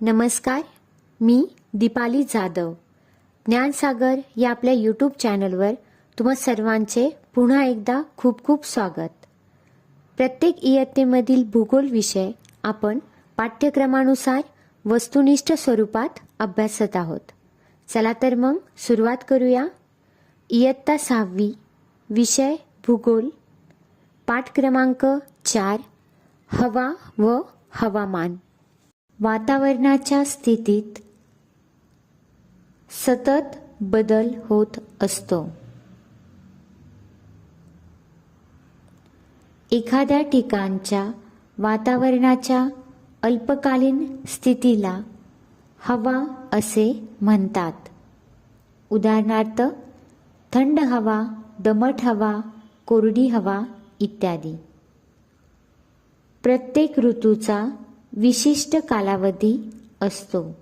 नमस्कार, मी दीपाली जाधव. ज्ञानसागर या आपल्या यूट्यूब चॅनलवर तुम्हा सर्वांचे पुन्हा एकदा खूप खूप स्वागत. प्रत्येक इयत्तेमधील भूगोल विषय आपण पाठ्यक्रमानुसार वस्तुनिष्ठ स्वरूपात अभ्यासत आहोत. चला तर मग सुरुवात करूया. इयत्ता 6वी, विषय भूगोल, पाठ क्रमांक 4, हवा व हवामान. वातावरणाच्या स्थितीत सतत बदल होत असतो. एखाद्या ठिकाणच्या वातावरणाच्या अल्पकालीन स्थितीला हवा असे म्हणतात. उदाहरणार्थ थंड हवा, दमट हवा, कोरडी हवा इत्यादी. प्रत्येक ऋतूचा विशिष्ट कालावधी असतो.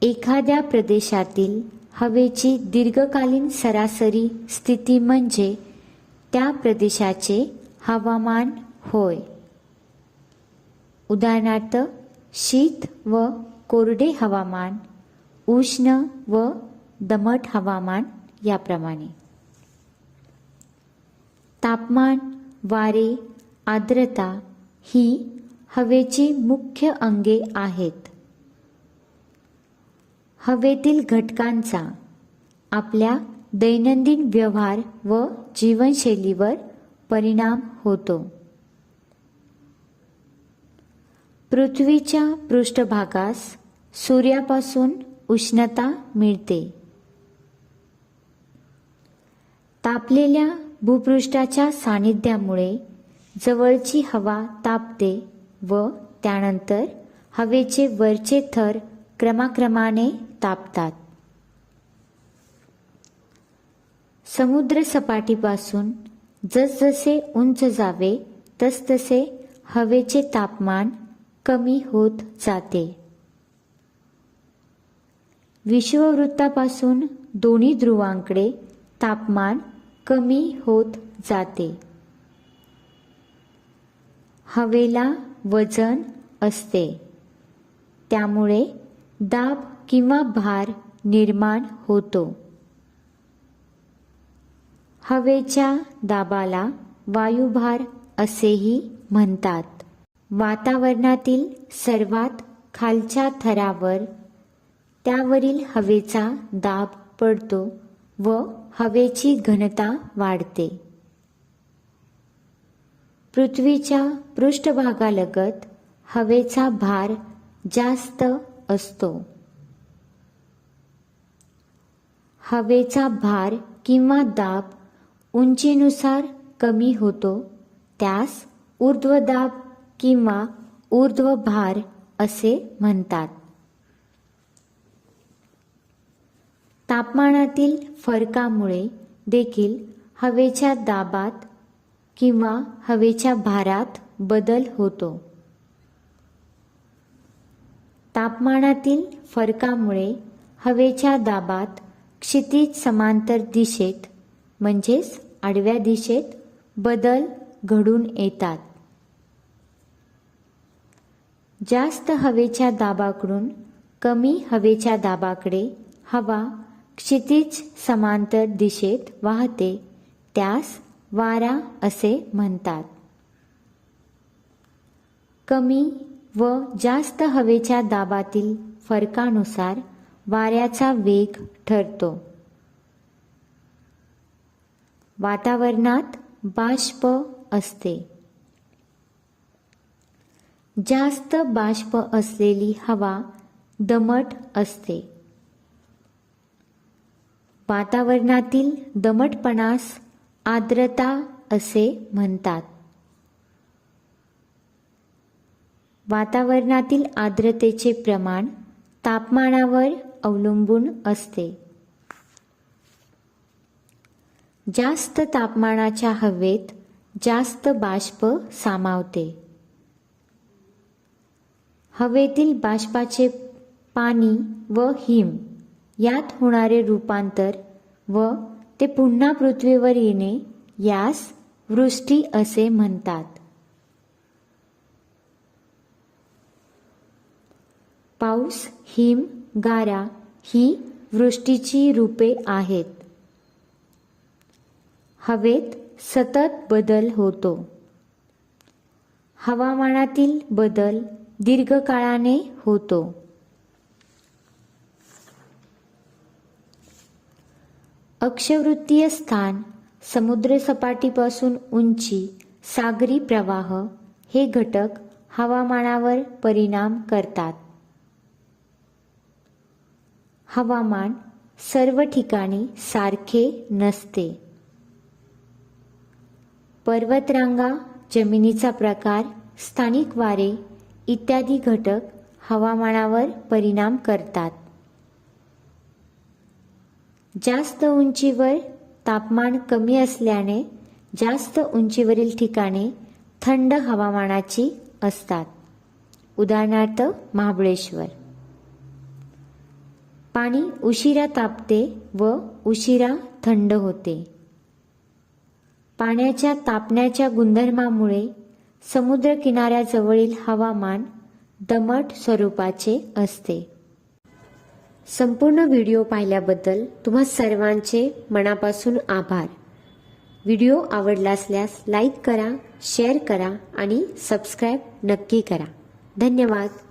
एखाद्या प्रदेशातील हवेची दीर्घकालीन सरासरी स्थिती म्हणजे त्या प्रदेशाचे हवामान होय. उदाहरणार्थ शीत व कोरडे हवामान, उष्ण व दमट हवामान याप्रमाणे. तापमान, वारे, आर्द्रता ही हवेची मुख्य अंगे आहेत. हवेतील घटकांचा आपल्या दैनंदिन व्यवहार व जीवनशैलीवर परिणाम होतो. पृथ्वीच्या पृष्ठभागास सूर्यापासून उष्णता मिळते. तापलेल्या भूपृष्ठाच्या सानिध्यामुळे जवळची हवा तापते व त्यानंतर हवेचे वरचे थर क्रमाक्रमाने तापतात. समुद्रसपाटीपासून जसजसे उंच जावे तसतसे हवेचे तापमान कमी होत जाते. विषुववृत्तापासून दोन्ही ध्रुवांकडे तापमान कमी होत जाते. हवेला वजन असते, त्यामुळे दाब किंवा भार निर्माण होतो. हवेच्या दाबाला वायुभार असेही म्हणतात. वातावरणातील सर्वात खालच्या थरावर त्यावरील हवेचा दाब पडतो व हवेची घनता वाढते. पृथ्वीच्या पृष्ठभागालगत हवेचा भार जास्त असतो. हवेचा भार किंवा दाब उंचीनुसार कमी होतो, त्यास ऊर्ध्वदाब किंवा ऊर्ध्वभार असे म्हणतात. तापमानातील फरकामुळे देखील हवेच्या दाबात किंवा हवेच्या भारात बदल होतो. तापमानातील फरकामुळे हवेच्या दाबात क्षितिज समांतर दिशेत म्हणजेच आडव्या दिशेत बदल घडून येतात. जास्त हवेच्या दाबाकडून कमी हवेच्या दाबाकडे हवा क्षितिज समांतर दिशेत वाहते, त्यास वारा असे म्हणतात. कमी व जास्त हवेच्या दाबातील फरकानुसार वाऱ्याचा वेग ठरतो. वातावरणात बाष्प असते. जास्त बाष्प असलेली हवा दमट असते. वातावरणातील दमटपणास आर्द्रता असे म्हणतात. वातावरणातील आर्द्रतेचे प्रमाण तापमानावर अवलंबून असते. जास्त तापमानाच्या हवेत जास्त बाष्प सामावते. हवेतील बाष्पाचे पाणी व हिम यात होणारे रूपांतर व ते पुन्हा पृथ्वीवर येणे यास वृष्टी असे म्हणतात. पाऊस, हिम, गारा ही वृष्टीची रूपे आहेत. हवेत सतत बदल होतो. हवामानातील बदल दीर्घकाळाने होतो. अक्षवृत्तीय स्थान, समुद्रसपाटीपासून उंची, सागरी प्रवाह हे घटक हवामानावर परिणाम करतात. हवामान सर्व ठिकाणी सारखे नसते. पर्वतरांगा, जमिनीचा प्रकार, स्थानिक वारे इत्यादी घटक हवामानावर परिणाम करतात. जास्त उंचीवर तापमान कमी असल्याने जास्त उंचीवरील ठिकाणे थंड हवामानाची असतात. उदाहरणार्थ महाबळेश्वर. पाणी उशिरा तापते व उशिरा थंड होते. पाण्याच्या तापण्याच्या गुणधर्मामुळे समुद्रकिनाऱ्याजवळील हवामान दमट स्वरूपाचे असते. संपूर्ण व्हिडिओ पाहिल्याबद्दल तुम्हा सर्वांचे मनापासून आभार. व्हिडिओ आवडला असल्यास लाईक करा, शेअर करा आणि सबस्क्राईब नक्की करा. धन्यवाद.